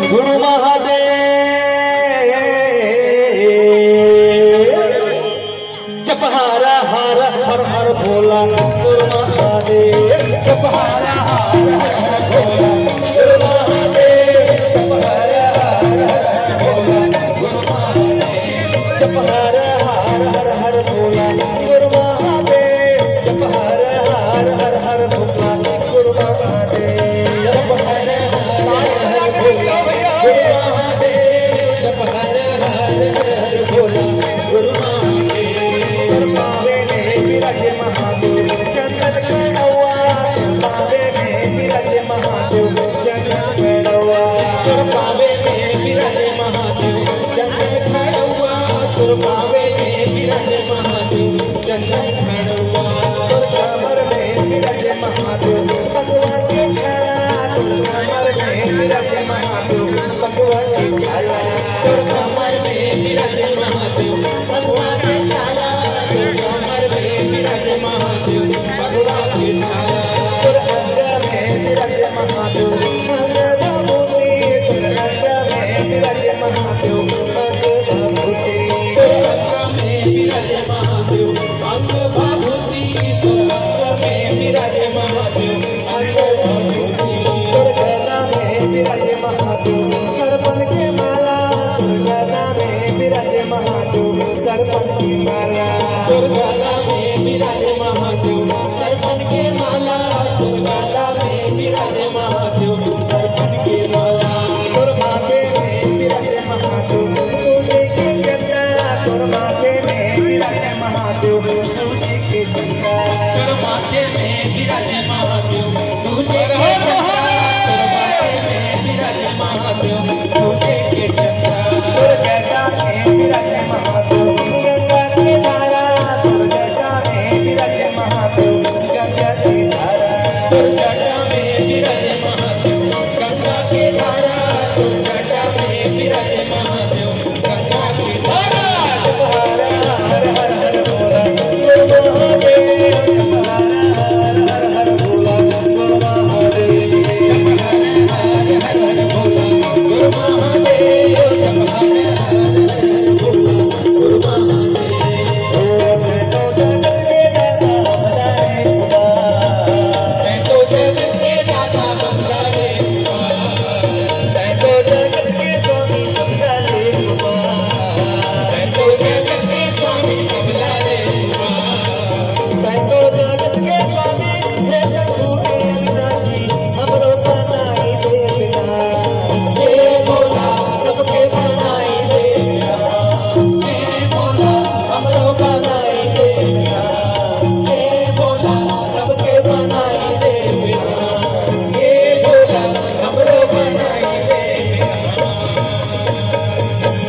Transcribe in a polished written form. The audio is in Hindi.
गुरु महादेव जपहारा हार हर हर भोला गुरु महादेव जपहारा हार हर हर भोला गुरु महादेव जपहारा हार हर हर भोला गुरु महादेव जपहारा हार हर हर भोला गुरु महादेव जपहारा हार हर हर भोला गुरु महादेव जपहारा हार हर भोला गुरु महादेव जपहारा हार हर भोला गुरु महादेव पावे में विराजे महादेव चंदन कड़वा पावे में विराजे महादेव चंदन कड़वा पावे में विराजे महादेव चंदन कड़वा पावे में विराजे महादेव चंदन कड़वा कमर में विराजे महादेव भगवान की छाया कमर में विराजे महादेव भगवान की छाया कमर में विराजे महादेव भगवान की छाया कमर में विराजे महादेव भगवान की छाया अंग में विराजे महादेव अंग भभूति अंग में विराजे महादेव अंग भभूति अंग में विराजे महादेव अंग भभूति अंग में विराजे महादेव अंग भभूति गला में विराजे महादेव